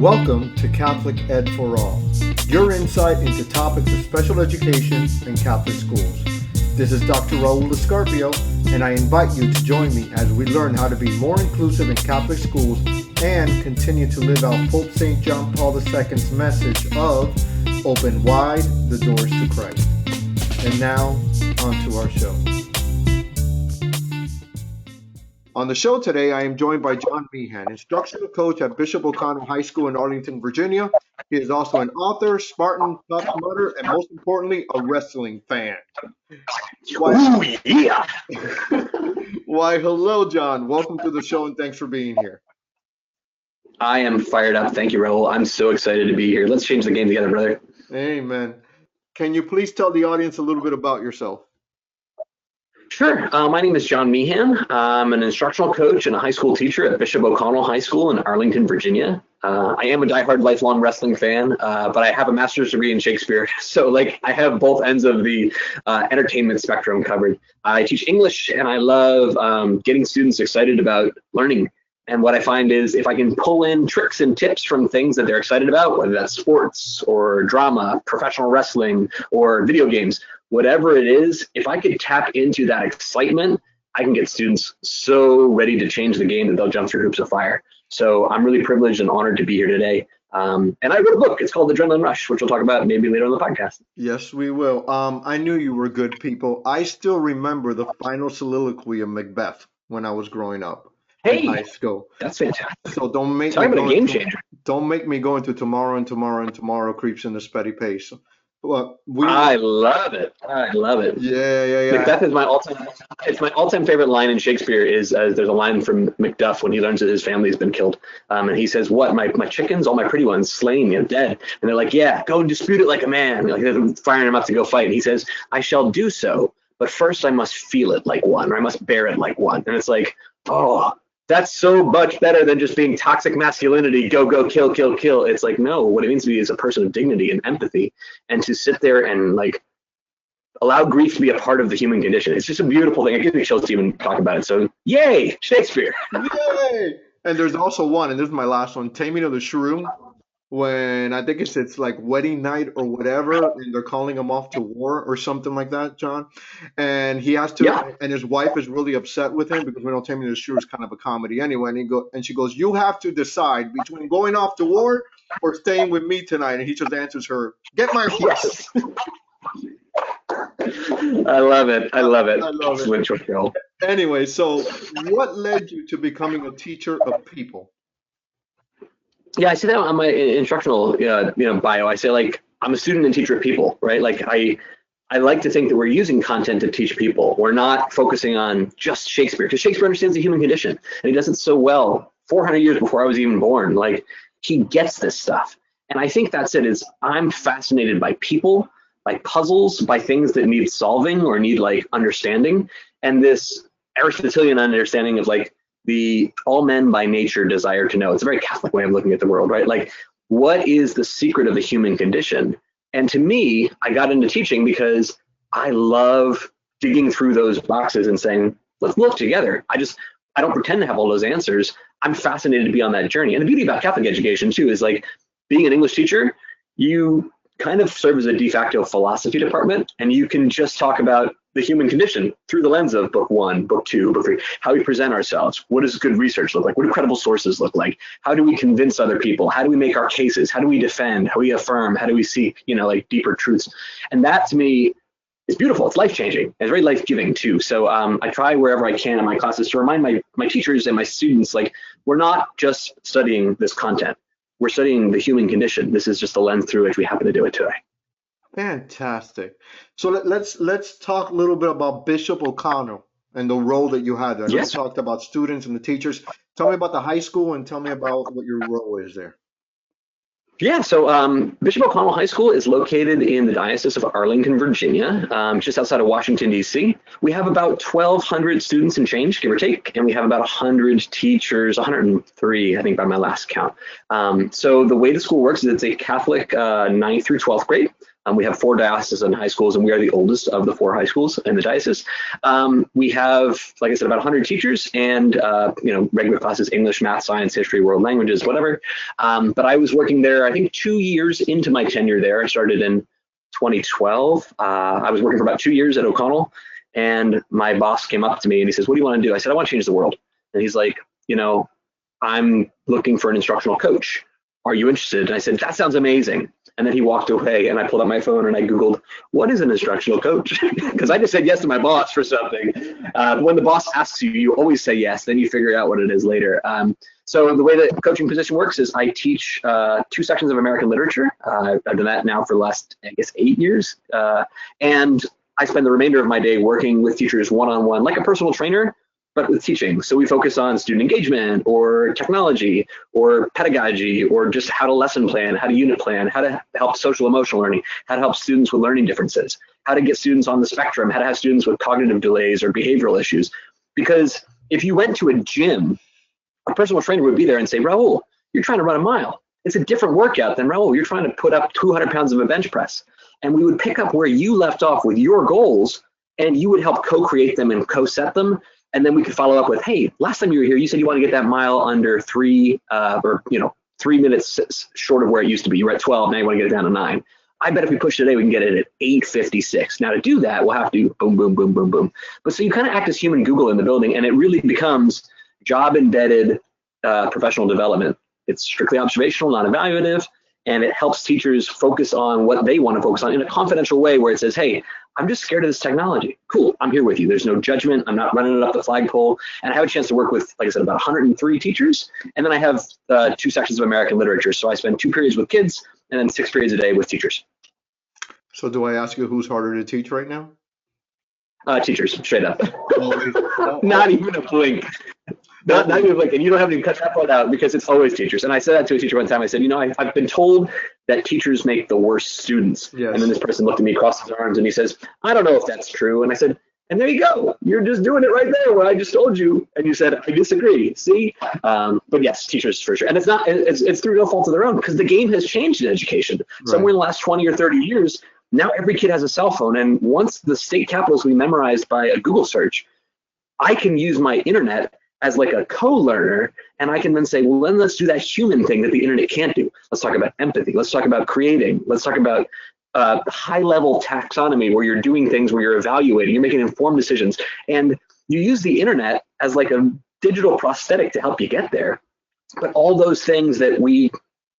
Welcome to Catholic Ed for All, your insight into topics of special education and Catholic schools. This is Dr. Raul Escarpio, and I invite you to join me as we learn how to be more inclusive in Catholic schools and continue to live out Pope St. John Paul II's message of open wide the doors to Christ. And now, on to our show. On the show today, I am joined by John Meehan, instructional coach at Bishop O'Connell High School in Arlington, Virginia. He is also an author, Spartan, Tough Mudder, and most importantly, a wrestling fan. Ooh, yeah. Why, hello, John. Welcome to the show, and thanks for being here. I am fired up. Thank you, Raul. I'm so excited to be here. Let's change the game together, brother. Amen. Can you please tell the audience a little bit about yourself? Sure. My name is John Meehan. I'm an instructional coach and a high school teacher at Bishop O'Connell High School in Arlington, Virginia. I am a diehard lifelong wrestling fan, but I have a master's degree in Shakespeare. So I have both ends of the entertainment spectrum covered. I teach English and I love getting students excited about learning. And what I find is if I can pull in tricks and tips from things that they're excited about, whether that's sports or drama, professional wrestling, or video games, whatever it is, if I could tap into that excitement, I can get students so ready to change the game that they'll jump through hoops of fire. So I'm really privileged and honored to be here today. And I wrote a book. It's called Adrenaline Rush, which we'll talk about maybe later on the podcast. Yes, we will. I knew you were good people. I still remember the final soliloquy of Macbeth when I was growing up. Hey, high school. That's fantastic. So don't make Talk me about a game changer. Don't make me go into tomorrow and tomorrow creeps in a steady pace. Well, I love it. I love it. Yeah. Macbeth is my all-time. It's my all-time favorite line in Shakespeare. Is there's a line from Macduff when he learns that his family has been killed, and he says, "What? My chickens, all my pretty ones, slain, dead." And they're like, "Yeah, go and dispute it like a man." Like they're firing him up to go fight. And he says, "I shall do so, but first I must feel it like one, or I must bear it like one." And it's like, oh. That's so much better than just being toxic masculinity, go, kill. It's like, no, what it means to be is a person of dignity and empathy, and to sit there and allow grief to be a part of the human condition. It's just a beautiful thing. It gives me chills to even talk about it. So yay, Shakespeare. Yay. And there's also one, and this is my last one, Taming of the Shrew, when I think it's like wedding night or whatever, and they're calling him off to war or something like that, John. And he has to, and his wife is really upset with him because we know Taming of the Shrew is kind of a comedy anyway. And she goes, "You have to decide between going off to war or staying with me tonight." And he just answers her, "Get my horse." Yes. I love it. I love it. Anyway, so what led you to becoming a teacher of people? Yeah, I say that on my instructional, bio. I say I'm a student and teacher of people, right? I like to think that we're using content to teach people. We're not focusing on just Shakespeare, because Shakespeare understands the human condition, and he does it so well. 400 years before I was even born, he gets this stuff. And I think that's it. Is I'm fascinated by people, by puzzles, by things that need solving or need understanding, and this Aristotelian understanding of the all men by nature desire to know. It's a very Catholic way of looking at the world, right? What is the secret of the human condition? And to me, I got into teaching because I love digging through those boxes and saying, let's look together. I don't pretend to have all those answers. I'm fascinated to be on that journey. And the beauty about Catholic education too is being an English teacher, you kind of serve as a de facto philosophy department, and you can just talk about the human condition through the lens of book 1, book 2, book 3, how we present ourselves. What does good research look like? What do credible sources look like? How do we convince other people? How do we make our cases? How do we defend? How do we affirm? How do we seek, deeper truths? And that to me is beautiful. It's life-changing. It's very life-giving too. So I try wherever I can in my classes to remind my teachers and my students, we're not just studying this content. We're studying the human condition. This is just the lens through which we happen to do it today. Fantastic. So let's talk a little bit about Bishop O'Connell and the role that you had there. Yes. We talked about students and the teachers. Tell me about the high school and tell me about what your role is there. Yeah, so Bishop O'Connell High School is located in the Diocese of Arlington, Virginia, just outside of Washington, D.C. We have about 1,200 students and change, give or take, and we have about 100 teachers, 103, I think, by my last count. So the way the school works is it's a Catholic 9th through 12th grade. We have 4 diocesan high schools, and we are the oldest of the 4 high schools in the diocese. We have, like I said, about 100 teachers and, regular classes, English, math, science, history, world languages, whatever. But I was working there, I think 2 years into my tenure there. I started in 2012. I was working for about 2 years at O'Connell, and my boss came up to me and he says, "What do you want to do?" I said, "I want to change the world." And he's like, "I'm looking for an instructional coach. Are you interested?" And I said, "That sounds amazing." And then he walked away, and I pulled up my phone and I Googled, "What is an instructional coach?" Because I just said yes to my boss for something. When the boss asks you, you always say yes, then you figure out what it is later. So the way the coaching position works is I teach 2 sections of American literature. I've done that now for the last, I guess, 8 years. And I spend the remainder of my day working with teachers one-on-one, like a personal trainer, but with teaching. So we focus on student engagement or technology or pedagogy or just how to lesson plan, how to unit plan, how to help social emotional learning, how to help students with learning differences, how to get students on the spectrum, how to have students with cognitive delays or behavioral issues. Because if you went to a gym, a personal trainer would be there and say, "Raul, you're trying to run a mile. It's a different workout than Raul. You're trying to put up 200 pounds of a bench press." And we would pick up where you left off with your goals, and you would help co-create them and co-set them. And then we could follow up with, "Hey, last time you were here, you said you want to get that mile under 3 minutes short of where it used to be. You were at 12, now you want to get it down to 9. I bet if we push today, we can get it at 8:56. Now to do that, we'll have to boom, boom, boom, boom, boom." But so you kind of act as human Google in the building, and it really becomes job embedded professional development. It's strictly observational, not evaluative, and it helps teachers focus on what they want to focus on in a confidential way where it says, "Hey, I'm just scared of this technology. Cool, I'm here with you. There's no judgment. I'm not running it up the flagpole." And I have a chance to work with, like I said, about 103 teachers. And then I have 2 sections of American literature. So I spend 2 periods with kids and then 6 periods a day with teachers. So do I ask you who's harder to teach right now? Teachers, straight up. Oh, Not even a blink. Not even a blink. And you don't have to cut that part out because it's always teachers. And I said that to a teacher one time. I said, I've been told that teachers make the worst students. Yes. And then this person looked at me, crossed his arms, and he says, "I don't know if that's true." And I said, "And there you go. You're just doing it right there where I just told you." And you said, "I disagree." See? But yes, teachers for sure. And it's through no fault of their own because the game has changed in education. Right. Somewhere in the last 20 or 30 years, now every kid has a cell phone. And once the state capitals can be memorized by a Google search, I can use my internet as like a co-learner, and I can then say, well, then let's do that human thing that the internet can't do. Let's talk about empathy. Let's talk about creating. Let's talk about high-level taxonomy where you're doing things, where you're evaluating, you're making informed decisions, and you use the internet as like a digital prosthetic to help you get there. But all those things that we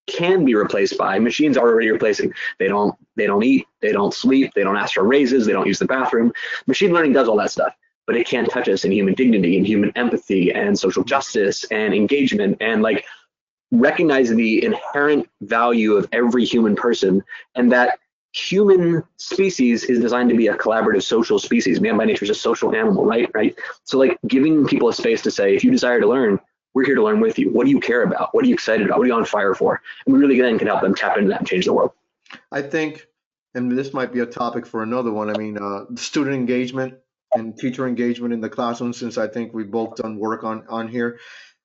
can be replaced by, machines are already replacing. They don't eat, they don't sleep, they don't ask for raises, they don't use the bathroom. Machine learning does all that stuff, but it can't touch us in human dignity and human empathy and social justice and engagement and like recognizing the inherent value of every human person, and that human species is designed to be a collaborative social species. Man by nature is a social animal, right? So like giving people a space to say, if you desire to learn, we're here to learn with you. What do you care about? What are you excited about? What are you on fire for? And we really then can help them tap into that and change the world. I think, and this might be a topic for another one. I mean, student engagement and teacher engagement in the classroom, since I think we've both done work on here.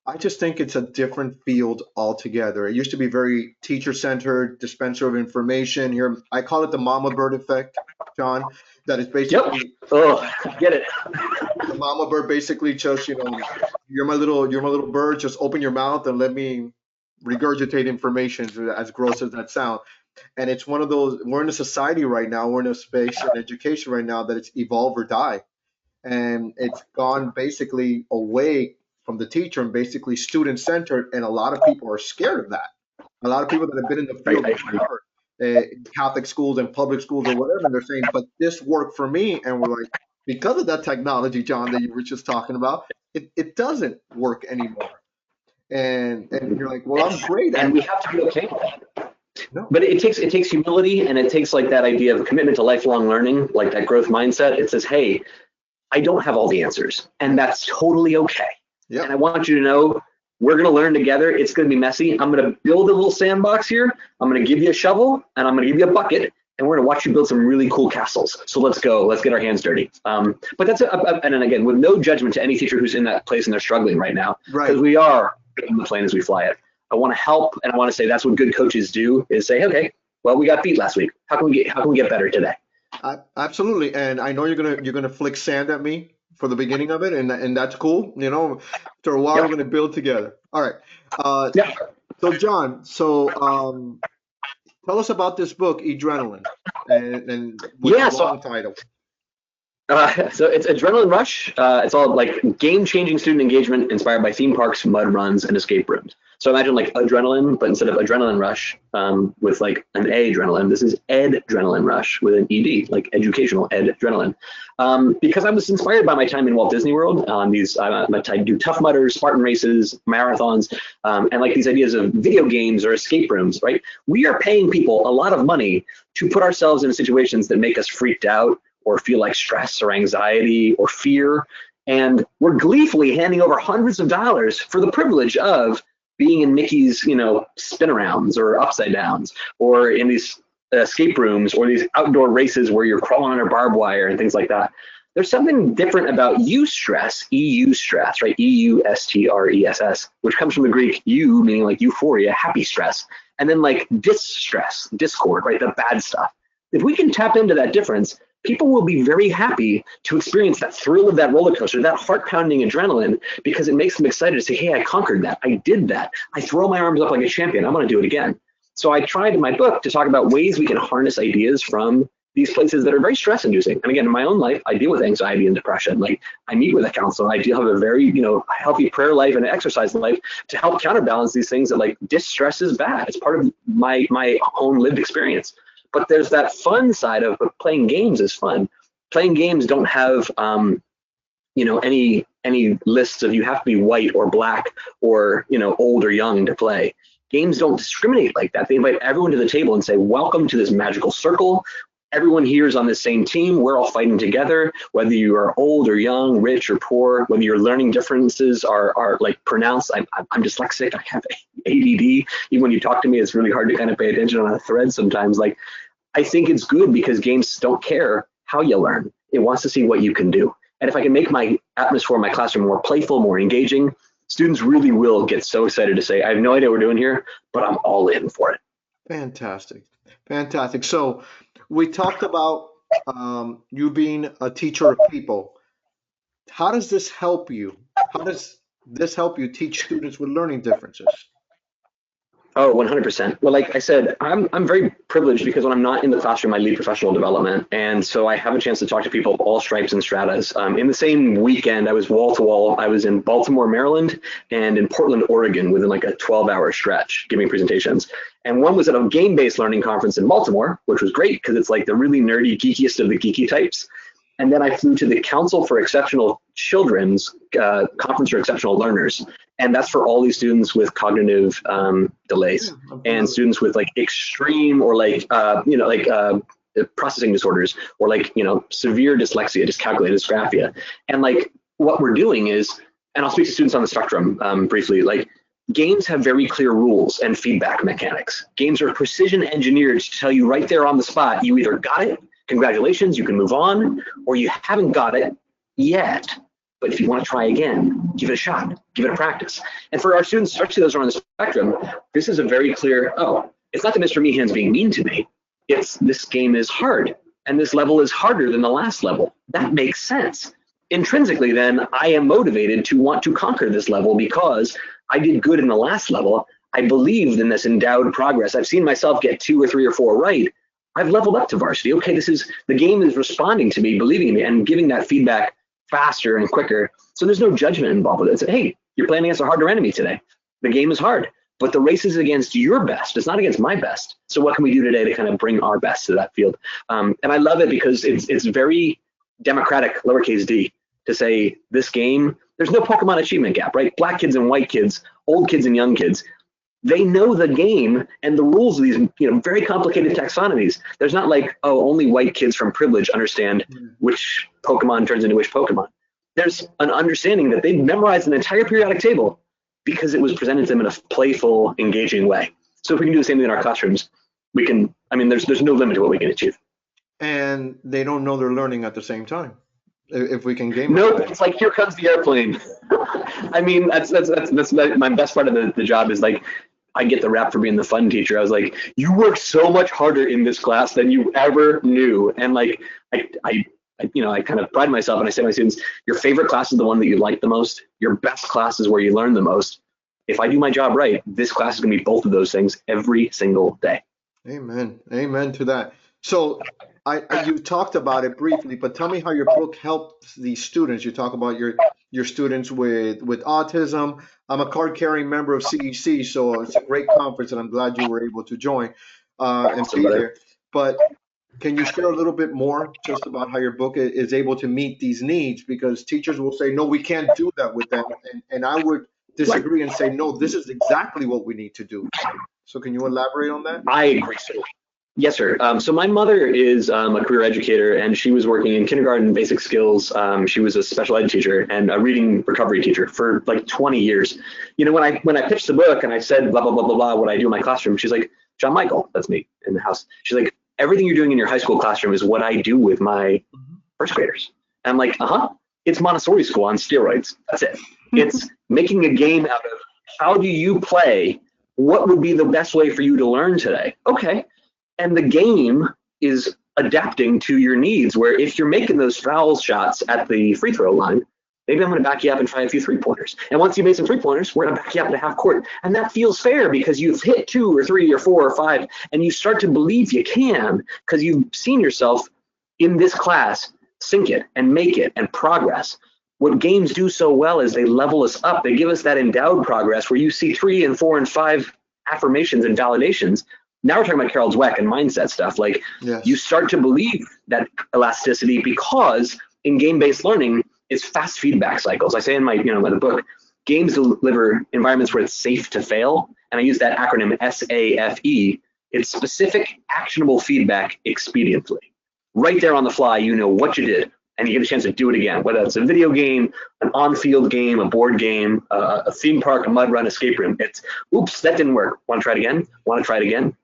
I just think it's a different field altogether. It used to be very teacher-centered, dispenser of information. Here, I call it the mama bird effect, John. That is basically. Yep. Oh, get it. The mama bird basically just, you're my little bird. Just open your mouth and let me regurgitate information, as gross as that sounds. And it's one of those. We're in a society right now. We're in a space in education right now that it's evolve or die, and it's gone basically away from the teacher and basically student centered, and a lot of people are scared of that. A lot of people that have been in the field before, Catholic schools and public schools or whatever, and they're saying, but this worked for me. And we're like, because of that technology, John, that you were just talking about, it doesn't work anymore. And you're like, well, I'm great at it. And we have to be okay with that. No. But it takes humility, and it takes like that idea of commitment to lifelong learning, like that growth mindset. It says, hey, I don't have all the answers, and that's totally okay. Yep. And I want you to know we're going to learn together. It's going to be messy. I'm going to build a little sandbox here. I'm going to give you a shovel, and I'm going to give you a bucket, and we're going to watch you build some really cool castles. So let's go. Let's get our hands dirty. But that's and then again, with no judgment to any teacher who's in that place and they're struggling right now, because we are building the plane as we fly it. I want to help, and I want to say that's what good coaches do, is say, okay, Well, we got beat last week. How can we get better today? Absolutely. And I know you're gonna flick sand at me for the beginning of it, and that's cool. After a while, we're Yep. gonna build together. All right. Uh, Yep. so John, tell us about this book, Adrenaline, and with the Yeah. long So title. So it's Adrenaline Rush. It's all like game-changing student engagement inspired by theme parks, mud runs, and escape rooms. So imagine like adrenaline, but instead of adrenaline rush with like an A adrenaline, this is Adrenaline Rush with an ED, like educational adrenaline. Because I was inspired by my time in Walt Disney World on these, I do Tough Mudders, Spartan races, marathons, and like these ideas of video games or escape rooms, right? We are paying people a lot of money to put ourselves in situations that make us freaked out or feel like stress or anxiety or fear. And we're gleefully handing over hundreds of dollars for the privilege of being in Mickey's, spin-arounds or upside downs, or in these escape rooms, or these outdoor races where you're crawling under barbed wire and things like that. There's something different about eustress, EU stress, right? EUSTRESS, which comes from the Greek eu, meaning like euphoria, happy stress, and then like distress, discord, right? The bad stuff. If we can tap into that difference, people will be very happy to experience that thrill of that roller coaster, that heart pounding adrenaline, because it makes them excited to say, hey, I conquered that. I did that. I throw my arms up like a champion. I want to do it again. So I tried in my book to talk about ways we can harness ideas from these places that are very stress inducing. And again, in my own life, I deal with anxiety and depression. Like I meet with a counselor, I do have a very, healthy prayer life and exercise life to help counterbalance these things that like distress is bad. It's part of my own lived experience. But there's that fun side of playing games is fun. Playing games don't have any lists of you have to be white or black or old or young to play. Games don't discriminate like that. They invite everyone to the table and say, welcome to this magical circle. Everyone here is on the same team. We're all fighting together, whether you are old or young, rich or poor, whether your learning differences are like pronounced. I'm dyslexic. I have ADD. Even when you talk to me, it's really hard to kind of pay attention on a thread sometimes. Like, I think it's good because games don't care how you learn. It wants to see what you can do. And if I can make my atmosphere in my classroom more playful, more engaging, students really will get so excited to say, I have no idea what we're doing here, but I'm all in for it. Fantastic. Fantastic. So we talked about you being a teacher of people. How does this help you? How does this help you teach students with learning differences? Oh, 100%. Well, like I said, I'm very privileged because when I'm not in the classroom, I lead professional development. And so I have a chance to talk to people of all stripes and stratas. In the same weekend, I was wall to wall. I was in Baltimore, Maryland, and in Portland, Oregon, within like a 12-hour stretch giving presentations. And one was at a game-based learning conference in Baltimore, which was great because it's like the really nerdy, geekiest of the geeky types. And then I flew to the Council for Exceptional Children's Conference for Exceptional Learners. And that's for all these students with cognitive delays and students with like extreme or like, processing disorders or like, severe dyslexia, dyscalculia, dysgraphia. And like what we're doing is, and I'll speak to students on the spectrum briefly, like games have very clear rules and feedback mechanics. Games are precision engineered to tell you right there on the spot, you either got it, congratulations, you can move on, or you haven't got it yet. But if you want to try again, give it a shot, give it a practice. And for our students, especially those who are on the spectrum, this is a very clear, it's not that Mr. Meehan's being mean to me. It's this game is hard, and this level is harder than the last level. That makes sense. Intrinsically, then, I am motivated to want to conquer this level because I did good in the last level. I believed in this endowed progress. I've seen myself get 2 or 3 or 4 right. I've leveled up to varsity. Okay, the game is responding to me, believing in me, and giving that feedback faster and quicker. So there's no judgment involved with it. It's, hey, you're playing against a harder enemy today. The game is hard, but the race is against your best. It's not against my best. So what can we do today to kind of bring our best to that field? And I love it because it's very democratic, lowercase d, to say this game, there's no Pokemon achievement gap, right? Black kids and white kids, old kids and young kids, they know the game and the rules of these, very complicated taxonomies. There's not like, only white kids from privilege understand which Pokemon turns into which Pokemon. There's an understanding that they memorized an entire periodic table because it was presented to them in a playful, engaging way. So if we can do the same thing in our classrooms, we can, there's no limit to what we can achieve. And they don't know they're learning at the same time. If we can game Nope, it's like, here comes the airplane. That's my best part of the job is like, I get the rap for being the fun teacher. I was like, you work so much harder in this class than you ever knew. And like, I kind of pride myself and I say to my students, your favorite class is the one that you like the most. Your best class is where you learn the most. If I do my job right, this class is going to be both of those things every single day. Amen. Amen to that. So you talked about it briefly, but tell me how your book helps these students. You talk about your students with autism. I'm a card carrying member of CEC, so it's a great conference, and I'm glad you were able to join and Awesome, be brother. there. But can you share a little bit more just about how your book is able to meet these needs? Because teachers will say, no, we can't do that with them. And I would Right. disagree and say, no, this is exactly what we need to do. So can you elaborate on that? I agree, sir. Yes, sir. So my mother is a career educator, and she was working in kindergarten basic skills. She was a special ed teacher and a reading recovery teacher for like 20 years. You know, when I pitched the book and I said blah blah blah blah blah, what I do in my classroom, she's like, John Michael, that's me in the house. She's like, everything you're doing in your high school classroom is what I do with my first graders. And I'm like, it's Montessori school on steroids. That's it. It's making a game out of how do you play? What would be the best way for you to learn today? Okay. And the game is adapting to your needs, where if you're making those foul shots at the free throw line, maybe I'm going to back you up and try a few 3-pointers. And once you made some 3-pointers, we're going to back you up to half court. And that feels fair because you've hit 2 or 3 or 4 or 5, and you start to believe you can because you've seen yourself in this class sink it and make it and progress. What games do so well is they level us up. They give us that endowed progress where you see 3 and 4 and 5 affirmations and validations. Now we're talking about Carol Dweck and mindset stuff. Like, Yes. you start to believe that elasticity because in game-based learning, it's fast feedback cycles. I say in my, the book, games deliver environments where it's safe to fail. And I use that acronym SAFE. It's specific, actionable feedback expediently. Right there on the fly, you know what you did, and you get a chance to do it again, whether it's a video game, an on-field game, a board game, a theme park, a mud run, escape room. It's, oops, that didn't work. Want to try it again? Want to try it again?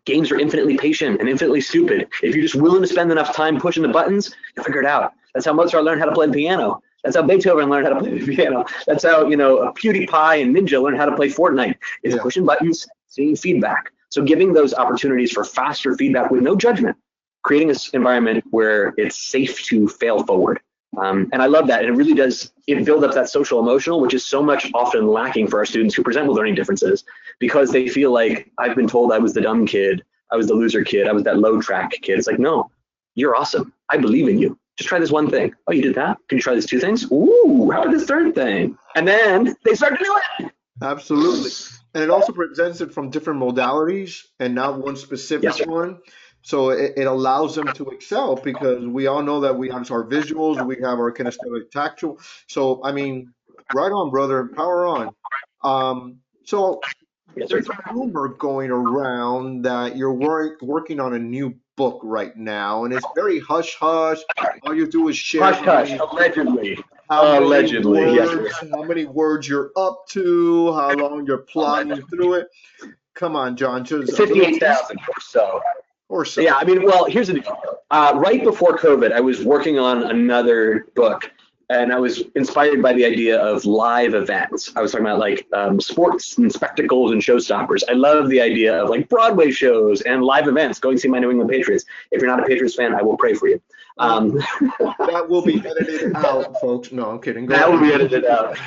Games are infinitely patient and infinitely stupid. If you're just willing to spend enough time pushing the buttons, you'll figure it out. That's how Mozart learned how to play the piano. That's how Beethoven learned how to play the piano. That's how, PewDiePie and Ninja learned how to play Fortnite. It's pushing buttons, seeing feedback. So giving those opportunities for faster feedback with no judgment, creating this environment where it's safe to fail forward. And I love that. And it really does, it builds up that social emotional, which is so much often lacking for our students who present with learning differences, because they feel like, I've been told I was the dumb kid, I was the loser kid, I was that low track kid. It's like, no, you're awesome. I believe in you. Just try this one thing. Oh, you did that? Can you try these 2 things? Ooh, how about this 3rd thing? And then they start to do it. Absolutely. And it also presents it from different modalities and not one specific one. So it allows them to excel because we all know that we have our visuals, we have our kinesthetic tactile. So, I mean, right on, brother, power on. So there's a rumor going around that you're working on a new book right now, and it's very hush hush. All you do is share Hush, hush, allegedly. how many words you're up to, how long you're plodding through it. Come on, John, just 58,000 or so. Yeah, I mean, well, here's the deal. Right before COVID, I was working on another book, and I was inspired by the idea of live events. I was talking about like sports and spectacles and showstoppers. I love the idea of like Broadway shows and live events. Go and see my New England Patriots. If you're not a Patriots fan, I will pray for you. That will be edited out, folks. No, I'm kidding. That will be edited out.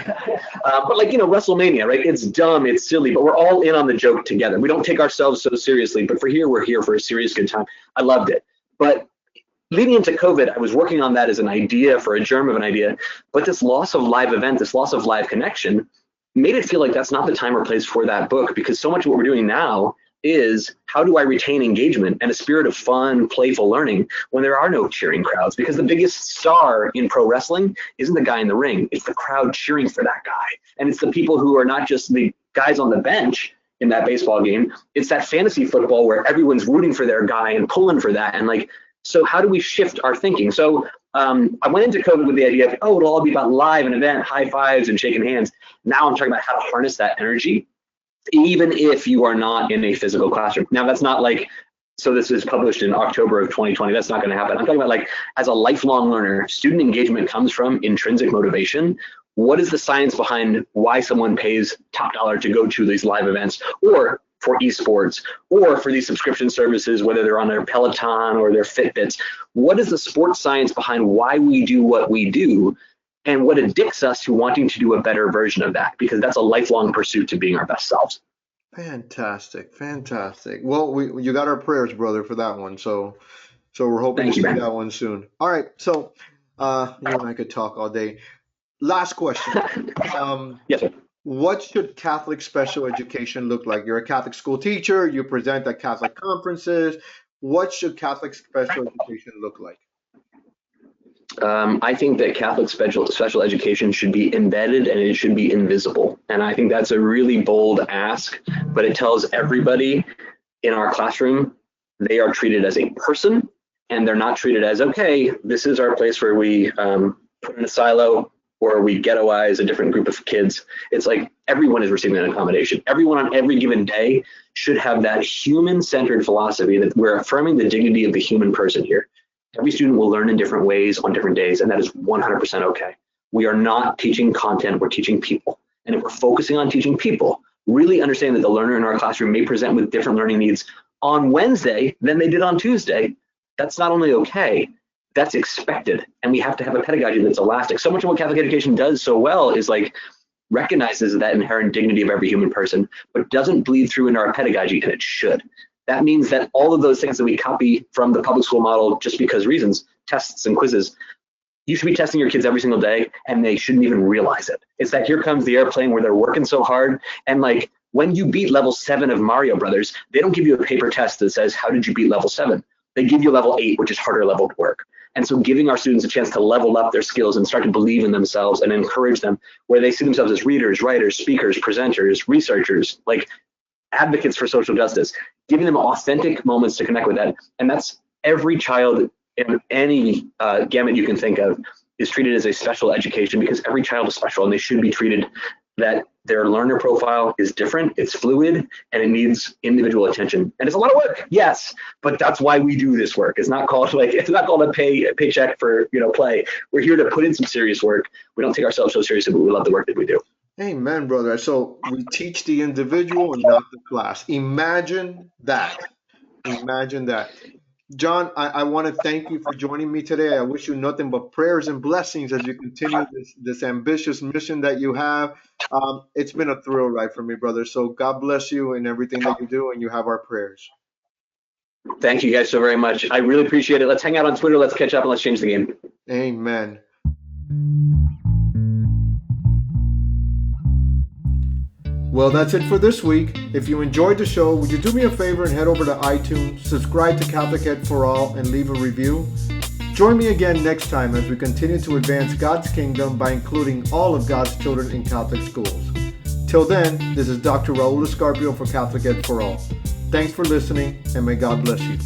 But like, WrestleMania, right? It's dumb, it's silly, but we're all in on the joke together. We don't take ourselves so seriously, but we're here for a serious good time. I loved it. But leading into COVID, I was working on that as an idea, for a germ of an idea. But this loss of live event, this loss of live connection, made it feel like that's not the time or place for that book, because so much of what we're doing now is, how do I retain engagement and a spirit of fun, playful learning when there are no cheering crowds? Because the biggest star in pro wrestling isn't the guy in the ring, it's the crowd cheering for that guy. And it's the people who are not just the guys on the bench in that baseball game, it's that fantasy football where everyone's rooting for their guy and pulling for that. And like, so how do we shift our thinking? So I went into COVID with the idea of, it'll all be about live and event, high fives and shaking hands. Now I'm talking about how to harness that energy, even if you are not in a physical classroom. Now that's not like, so this is published in October of 2020, that's not gonna happen. I'm talking about like, as a lifelong learner, student engagement comes from intrinsic motivation. what is the science behind why someone pays top dollar to go to these live events, or for esports, or for these subscription services, whether they're on their Peloton or their Fitbits? What is the sports science behind why we do what we do, and what addicts us to wanting to do a better version of that? Because that's a lifelong pursuit to being our best selves. Fantastic, fantastic. Well, you got our prayers, brother, for that one. So we're hoping to Thank you, see man. that one soon. All right. So you and I could talk all day. Last question. Yes, sir. What should Catholic special education look like? You're a Catholic school teacher, you present at Catholic conferences. What should Catholic special education look like? I think that Catholic special education should be embedded and it should be invisible. And I think that's a really bold ask, but it tells everybody in our classroom they are treated as a person, and they're not treated as, okay, this is our place where we put in a silo or we ghettoize a different group of kids. It's like everyone is receiving an accommodation. Everyone on every given day should have that human-centered philosophy that we're affirming the dignity of the human person here. Every student will learn in different ways on different days, and that is 100% okay. We are not teaching content, we're teaching people. And if we're focusing on teaching people, really understand that the learner in our classroom may present with different learning needs on Wednesday than they did on Tuesday. That's not only okay, that's expected. And we have to have a pedagogy that's elastic. So much of what Catholic education does so well is like recognizes that inherent dignity of every human person, but doesn't bleed through into our pedagogy, and it should. That means that all of those things that we copy from the public school model just because reasons, tests and quizzes, you should be testing your kids every single day, and they shouldn't even realize it. It's that here comes the airplane where they're working so hard, and like when you beat level 7 of Mario Brothers, they don't give you a paper test that says, how did you beat level 7? They give you level 8, which is harder level work. And so giving our students a chance to level up their skills and start to believe in themselves and encourage them, where they see themselves as readers, writers, speakers, presenters, researchers, like advocates for social justice, giving them authentic moments to connect with that. And that's every child in any gamut you can think of is treated as a special education, because every child is special and they should be treated that their learner profile is different, it's fluid, and it needs individual attention. And it's a lot of work, yes, but that's why we do this work. It's not called a paycheck for play. We're here to put in some serious work. We don't take ourselves so seriously, but we love the work that we do. Amen, brother. So we teach the individual and not the class. Imagine that. Imagine that. John, I want to thank you for joining me today. I wish you nothing but prayers and blessings as you continue this ambitious mission that you have. It's been a thrill ride for me, brother. So God bless you in everything that you do, and you have our prayers. Thank you guys so very much. I really appreciate it. Let's hang out on Twitter. Let's catch up and let's change the game. Amen. Well, that's it for this week. If you enjoyed the show, would you do me a favor and head over to iTunes, subscribe to Catholic Ed for All, and leave a review? Join me again next time as we continue to advance God's kingdom by including all of God's children in Catholic schools. Till then, this is Dr. Raul Escarpio for Catholic Ed for All. Thanks for listening, and may God bless you.